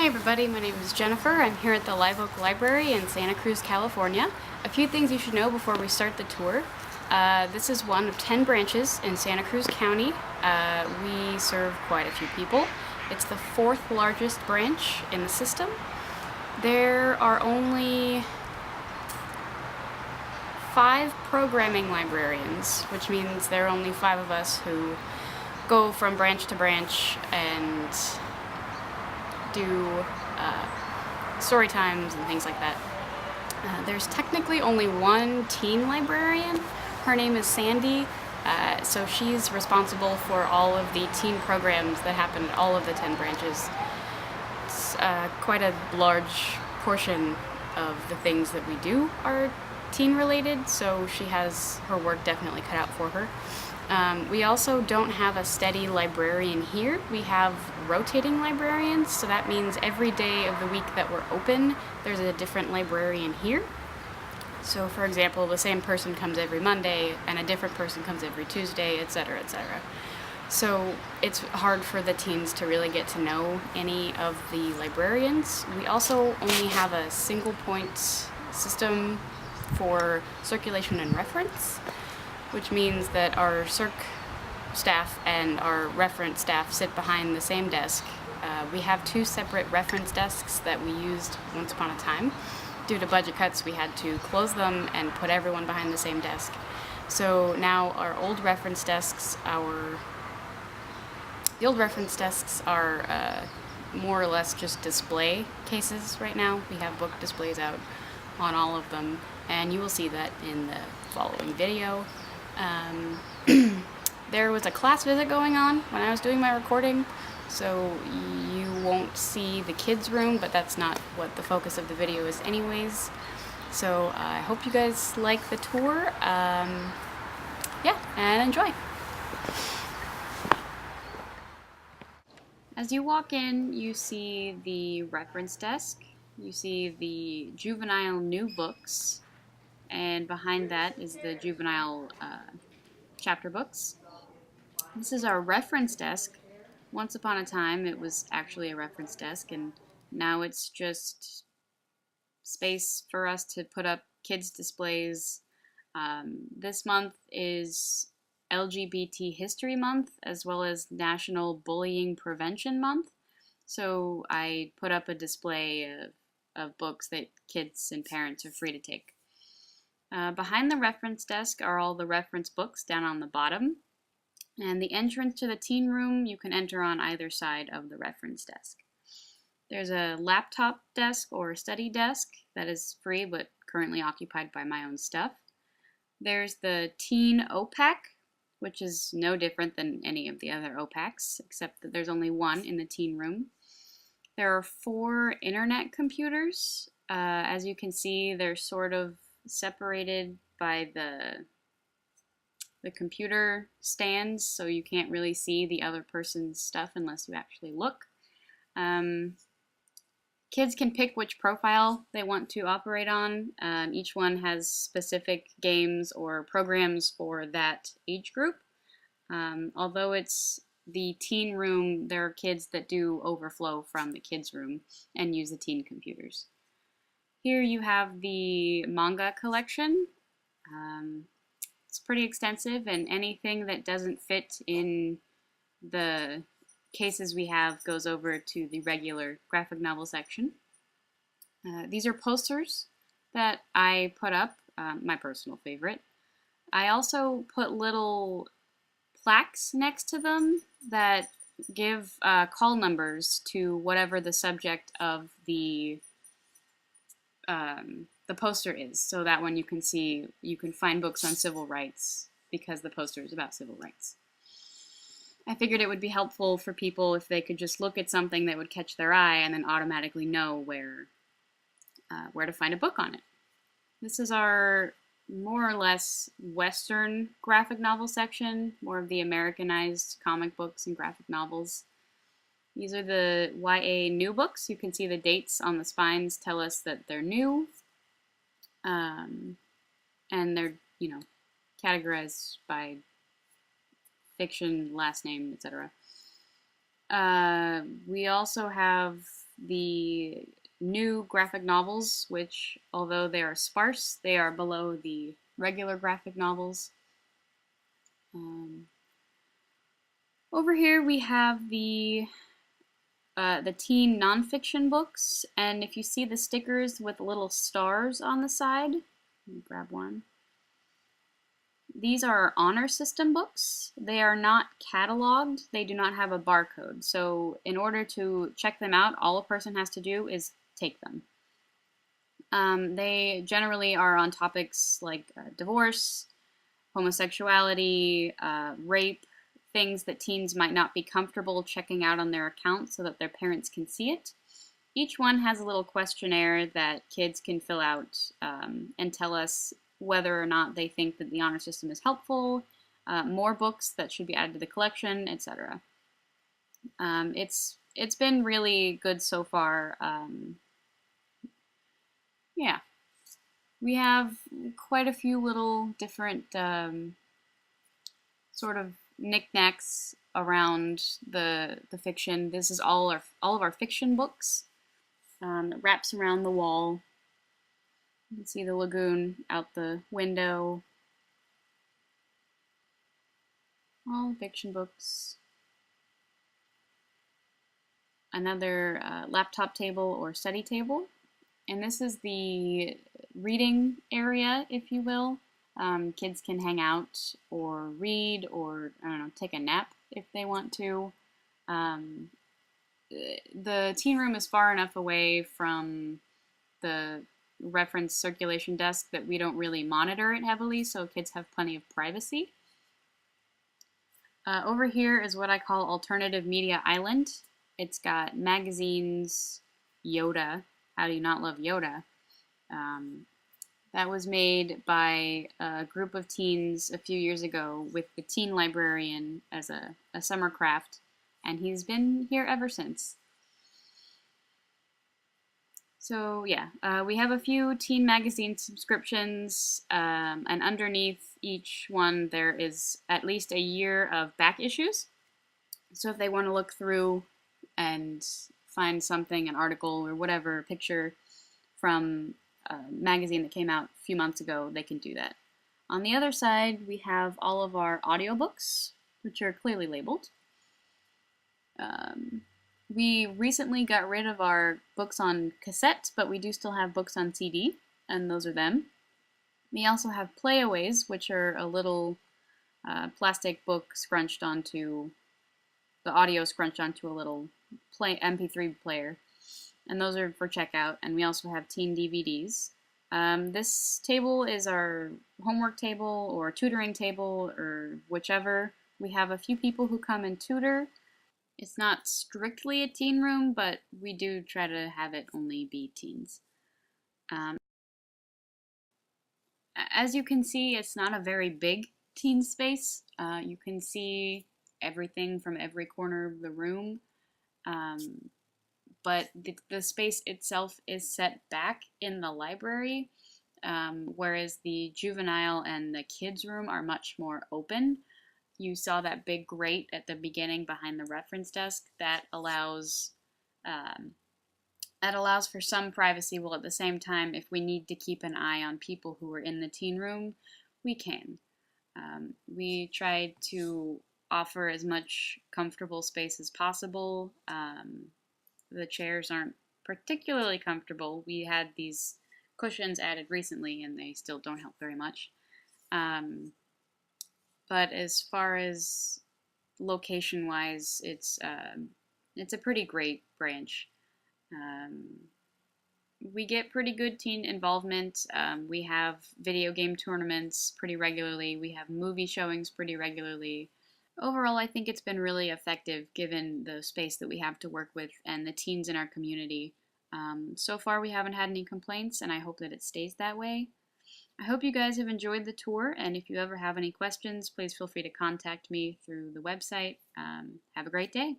Hi everybody, my name is Jennifer. I'm here at the Live Oak Library in Santa Cruz, California. A few things you should know before we start the tour. This is one of 10 branches in Santa Cruz County. We serve quite a few people. It's the 4th largest branch in the system. There are only 5 programming librarians, which means there are only 5 of us who go from branch to branch and do story times and things like that. There's technically only one teen librarian. Her name is Sandy, so she's responsible for all of the teen programs that happen at all of the 10 branches. It's quite a large portion of the things that we do are teen related, so she has her work definitely cut out for her. We also don't have a steady librarian here. We have rotating librarians, so that means every day of the week that we're open, there's a different librarian here. So for example, the same person comes every Monday, and a different person comes every Tuesday, etc., etc. So it's hard for the teens to really get to know any of the librarians. We also only have a single point system for circulation and reference, which means that our circ staff and our reference staff sit behind the same desk. We have 2 separate reference desks that we used once upon a time. Due to budget cuts, we had to close them and put everyone behind the same desk. So now our old reference desks, are more or less just display cases right now. We have book displays out on all of them, and you will see that in the following video. There was a class visit going on when I was doing my recording, so you won't see the kids' room, but that's not what the focus of the video is anyways. So I hope you guys like the tour. Yeah, and enjoy. As you walk in, you see the reference desk, you see the juvenile new books, and behind that is the juvenile chapter books. This is our reference desk. Once upon a time it was actually a reference desk, and now it's just space for us to put up kids displays. This month is LGBT History Month, as well as National Bullying Prevention Month. So I put up a display of books that kids and parents are free to take. Behind the reference desk are all the reference books down on the bottom. And the entrance to the teen room you can enter on either side of the reference desk. There's a laptop desk or study desk that is free but currently occupied by my own stuff. There's the teen OPAC, which is no different than any of the other OPACs, except that there's only one in the teen room. There are 4 internet computers. As you can see, they're sort of separated by the computer stands, so you can't really see the other person's stuff unless you actually look. Kids can pick which profile they want to operate on. Each one has specific games or programs for that age group. Although it's the teen room, there are kids that do overflow from the kids' room and use the teen computers. Here you have the manga collection. It's pretty extensive, and anything that doesn't fit in the cases we have goes over to the regular graphic novel section. These are posters that I put up, my personal favorite. I also put little plaques next to them that give call numbers to whatever the subject of the poster is, so that when you can find books on civil rights because the poster is about civil rights. I figured it would be helpful for people if they could just look at something that would catch their eye and then automatically know where to find a book on it. This is our more or less Western graphic novel section, more of the Americanized comic books and graphic novels. These are the YA new books. You can see the dates on the spines tell us that they're new. And they're, categorized by fiction, last name, etc. We also have the new graphic novels, which, although they are sparse, they are below the regular graphic novels. Over here we have the teen nonfiction books, and if you see the stickers with little stars on the side, let me grab one. These are honor system books. They are not cataloged. They do not have a barcode. So in order to check them out, all a person has to do is take them. They generally are on topics like divorce, homosexuality, rape, things that teens might not be comfortable checking out on their account so that their parents can see it. Each one has a little questionnaire that kids can fill out and tell us whether or not they think that the honor system is helpful, more books that should be added to the collection, etc. It's been really good so far. Yeah, we have quite a few little different sort of knickknacks around the fiction. This is all of our fiction books. It wraps around the wall. You can see the lagoon out the window. All fiction books. Another laptop table or study table. And this is the reading area, if you will. Kids can hang out or read or, I don't know, take a nap if they want to. The teen room is far enough away from the reference circulation desk that we don't really monitor it heavily, so kids have plenty of privacy. Over here is what I call Alternative Media Island. It's got magazines, Yoda. How do you not love Yoda? That was made by a group of teens a few years ago with the teen librarian as a summer craft, and he's been here ever since. So yeah, we have a few teen magazine subscriptions, and underneath each one there is at least a year of back issues. So if they want to look through and find something, an article or whatever, a picture from a magazine that came out a few months ago, they can do that. On the other side, we have all of our audiobooks, which are clearly labeled. We recently got rid of our books on cassette, but we do still have books on CD, and those are them. We also have playaways, which are a little plastic book scrunched onto, the audio scrunched onto a little MP3 player, and those are for checkout. And we also have teen DVDs. This table is our homework table or tutoring table or whichever. We have a few people who come and tutor. It's not strictly a teen room, but we do try to have it only be teens. As you can see, it's not a very big teen space. You can see everything from every corner of the room. But the space itself is set back in the library, whereas the juvenile and the kids room are much more open. You saw that big grate at the beginning behind the reference desk. That allows for some privacy, while at the same time, if we need to keep an eye on people who are in the teen room, we can. We tried to offer as much comfortable space as possible. The chairs aren't particularly comfortable. We had these cushions added recently, and they still don't help very much. But as far as location-wise, it's a pretty great branch. We get pretty good teen involvement. We have video game tournaments pretty regularly. We have movie showings pretty regularly. Overall, I think it's been really effective given the space that we have to work with and the teens in our community. So far, we haven't had any complaints, and I hope that it stays that way. I hope you guys have enjoyed the tour, and if you ever have any questions, please feel free to contact me through the website. Have a great day.